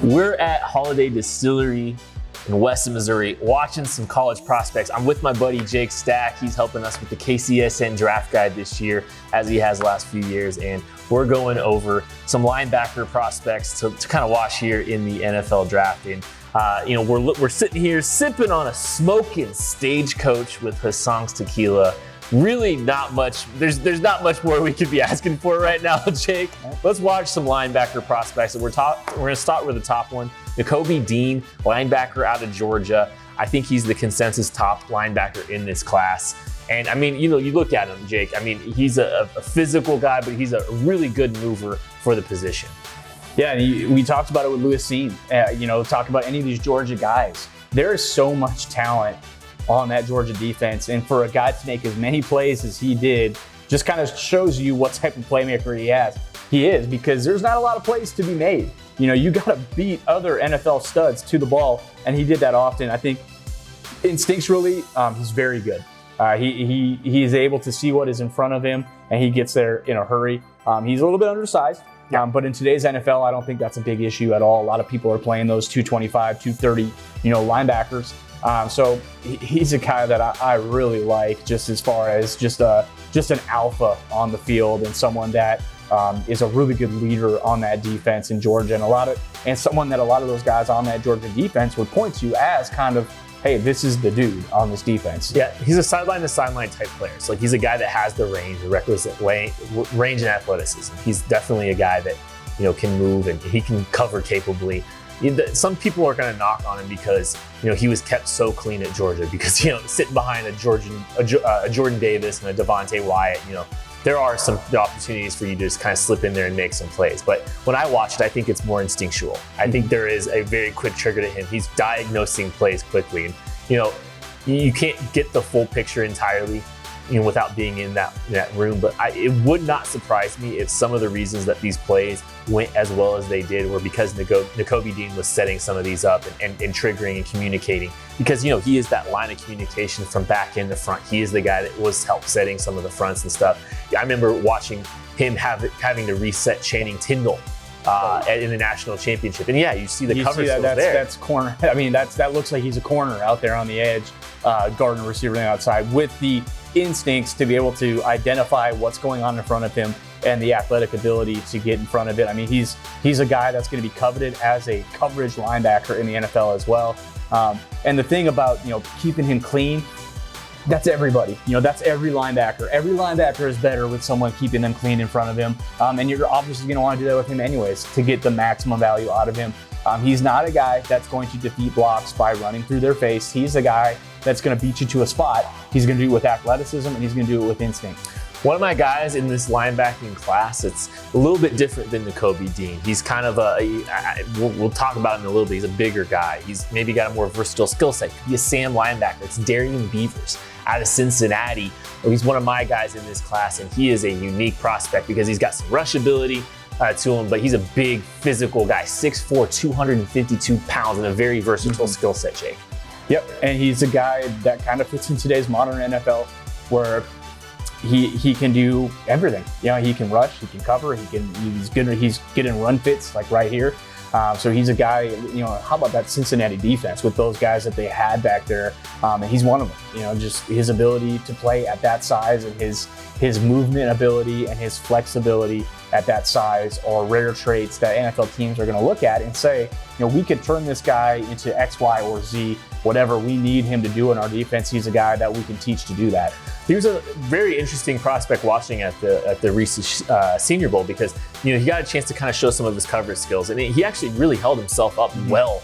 We're at Holladay Distillery in Weston, Missouri, watching some college prospects. I'm with my buddy Jake Stack. He's helping us with the KCSN draft guide this year, as he has the last few years. And we're going over some linebacker prospects to kind of watch here in the NFL draft. And we're sitting here sipping on a smoking Stagecoach with Hassan's tequila. Really not much, there's not much more we could be asking for right now, Jake. Let's watch some linebacker prospects. We're gonna start with the top one. Nakobe Dean, linebacker out of Georgia. I think he's the consensus top linebacker in this class. And I mean, you look at him, Jake, I mean, he's a physical guy, but he's a really good mover for the position. Yeah, and we talked about it with Lewis Cine. Talk about any of these Georgia guys. There is so much talent on that Georgia defense, and for a guy to make as many plays as he did just kind of shows you what type of playmaker he is, because there's not a lot of plays to be made. You got to beat other NFL studs to the ball, and he did that often. I think instinctually, he's very good. He is able to see what is in front of him, and he gets there in a hurry. He's a little bit undersized, but in today's NFL, I don't think that's a big issue at all. A lot of people are playing those 225, 230, linebackers. So he's a guy that I really like, just as far as just an alpha on the field, and someone that is a really good leader on that defense in Georgia, and someone that a lot of those guys on that Georgia defense would point to as kind of, hey, this is the dude on this defense. Yeah, he's a sideline to sideline type player. So he's a guy that has the range, the requisite range and athleticism. He's definitely a guy that can move, and he can cover capably. Some people are going to knock on him because he was kept so clean at Georgia, because sitting behind a Jordan Davis and a Devontae Wyatt, there are some opportunities for you to just kind of slip in there and make some plays. But when I watch it, I think it's more instinctual. I think there is a very quick trigger to him. He's diagnosing plays quickly, and you can't get the full picture entirely without being in that room. But it would not surprise me if some of the reasons that these plays went as well as they did were because Nakobe Dean was setting some of these up and triggering and communicating. Because he is that line of communication from back end to front. He is the guy that was help setting some of the fronts and stuff. I remember watching him having to reset Channing Tindall in the national championship. And yeah, you see the cover skills there. That's corner. I mean, that looks like he's a corner out there on the edge, guarding a receiver on the outside, with the instincts to be able to identify what's going on in front of him and the athletic ability to get in front of it. I mean, he's a guy that's going to be coveted as a coverage linebacker in the NFL as well. And the thing about keeping him clean, that's everybody. That's every linebacker. Every linebacker is better with someone keeping them clean in front of him. And you're obviously going to want to do that with him anyways to get the maximum value out of him. He's not a guy that's going to defeat blocks by running through their face. He's a guy that's going to beat you to a spot. He's going to do it with athleticism, and he's going to do it with instinct. One of my guys in this linebacking class, it's a little bit different than Nakobe Dean. He's kind of we'll talk about him in a little bit. He's a bigger guy. He's maybe got a more versatile skill set. He's a Sam linebacker. It's Darien Beavers out of Cincinnati. He's one of my guys in this class, and he is a unique prospect because he's got some rush ability to him, but he's a big physical guy, 6'4", 252 pounds, and a very versatile skill set, Jake. Yep, and he's a guy that kind of fits in today's modern NFL, where he can do everything. He can rush, he can cover, he's good in run fits, like right here. So he's a guy, how about that Cincinnati defense with those guys that they had back there? And he's one of them. Just his ability to play at that size, and his movement ability and his flexibility at that size are rare traits that NFL teams are going to look at and say, we could turn this guy into X, Y, or Z, whatever we need him to do in our defense. He's a guy that we can teach to do that. He was a very interesting prospect watching at the recent Senior Bowl, because he got a chance to kind of show some of his coverage skills, and he actually really held himself up well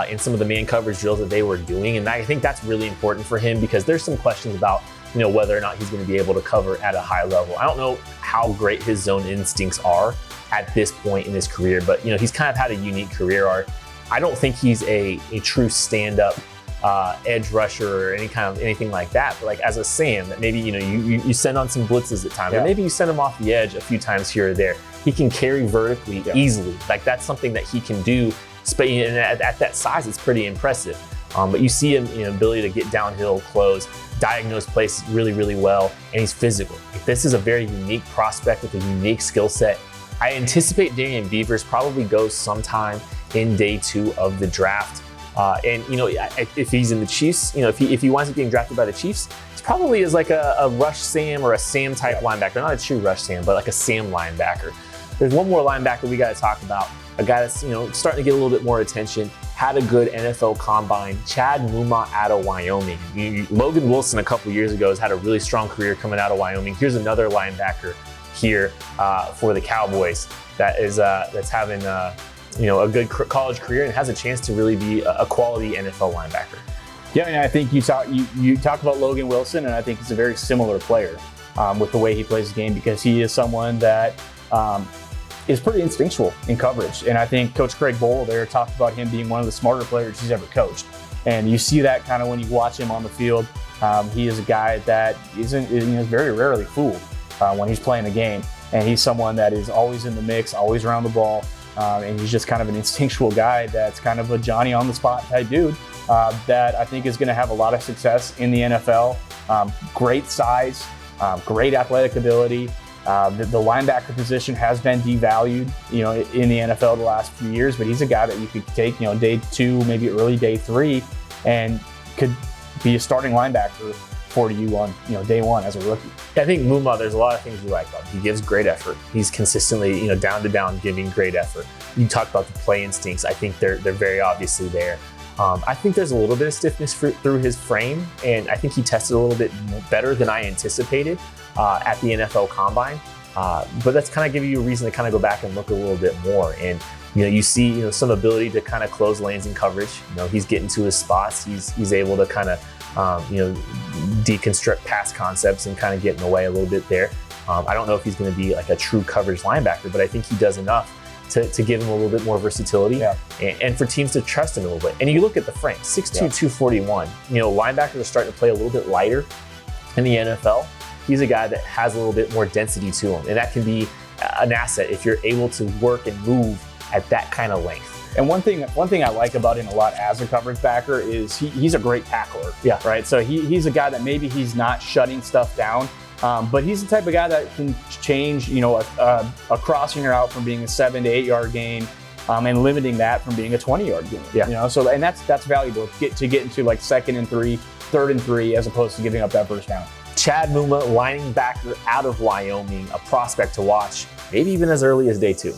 in some of the man coverage drills that they were doing. And I think that's really important for him, because there's some questions about whether or not he's going to be able to cover at a high level. I don't know how great his zone instincts are at this point in his career, but he's kind of had a unique career arc. I don't think he's a true stand-up edge rusher or anything like that. But like as a Sam, that maybe you send on some blitzes at times, or maybe you send him off the edge a few times here or there. He can carry vertically easily. Like that's something that he can do. And at that size, it's pretty impressive. But you see him, ability to get downhill, close, diagnose plays really, really well, and he's physical. This is a very unique prospect with a unique skill set. I anticipate Darien Beavers probably goes sometime in day 2 of the draft. And if he's in the Chiefs, if he winds up getting drafted by the Chiefs, it's probably as like a rush Sam or a Sam type linebacker, not a true rush Sam, but like a Sam linebacker. There's one more linebacker we got to talk about, a guy that's starting to get a little bit more attention, had a good NFL combine, Chad Mumma out of Wyoming. Logan Wilson a couple years ago has had a really strong career coming out of Wyoming. Here's another linebacker here for the Cowboys that's having a good college career and has a chance to really be a quality NFL linebacker. Yeah, and I think you talk about Logan Wilson, and I think he's a very similar player with the way he plays the game, because he is someone that is pretty instinctual in coverage. And I think Coach Craig Bowl there talked about him being one of the smarter players he's ever coached. And you see that kind of when you watch him on the field. He is a guy that is very rarely fooled when he's playing the game. And he's someone that is always in the mix, always around the ball. And he's just kind of an instinctual guy that's kind of a Johnny on the spot type dude that I think is going to have a lot of success in the NFL. Great size, great athletic ability. The linebacker position has been devalued, in the NFL the last few years, but he's a guy that you could take, day 2, maybe early day 3, and could be a starting linebacker for you on, day 1 as a rookie. I think Mumma, there's a lot of things we like about him. He gives great effort. He's consistently, down to down giving great effort. You talked about the play instincts. I think they're very obviously there. I think there's a little bit of stiffness through his frame, and I think he tested a little bit better than I anticipated at the NFL Combine. But that's kind of giving you a reason to kind of go back and look a little bit more. And you see some ability to kind of close lanes in coverage. He's getting to his spots. He's able to kind of deconstruct pass concepts and kind of get in the way a little bit there. I don't know if he's going to be like a true coverage linebacker, but I think he does enough to give him a little bit more versatility and for teams to trust him a little bit. And you look at the frame, 6'2", 241. Linebackers are starting to play a little bit lighter in the NFL. He's a guy that has a little bit more density to him, and that can be an asset if you're able to work and move at that kind of length. And one thing I like about him a lot as a coverage backer is he's a great tackler. Yeah. Right. So he's a guy that maybe he's not shutting stuff down, but he's the type of guy that can change, a crossing route from being a 7 to 8 yard gain, and limiting that from being a 20-yard gain. Yeah. So and that's valuable to get into like 2nd and 3, 3rd and 3, as opposed to giving up that first down. Chad Mumma, linebacker out of Wyoming, a prospect to watch, maybe even as early as day 2.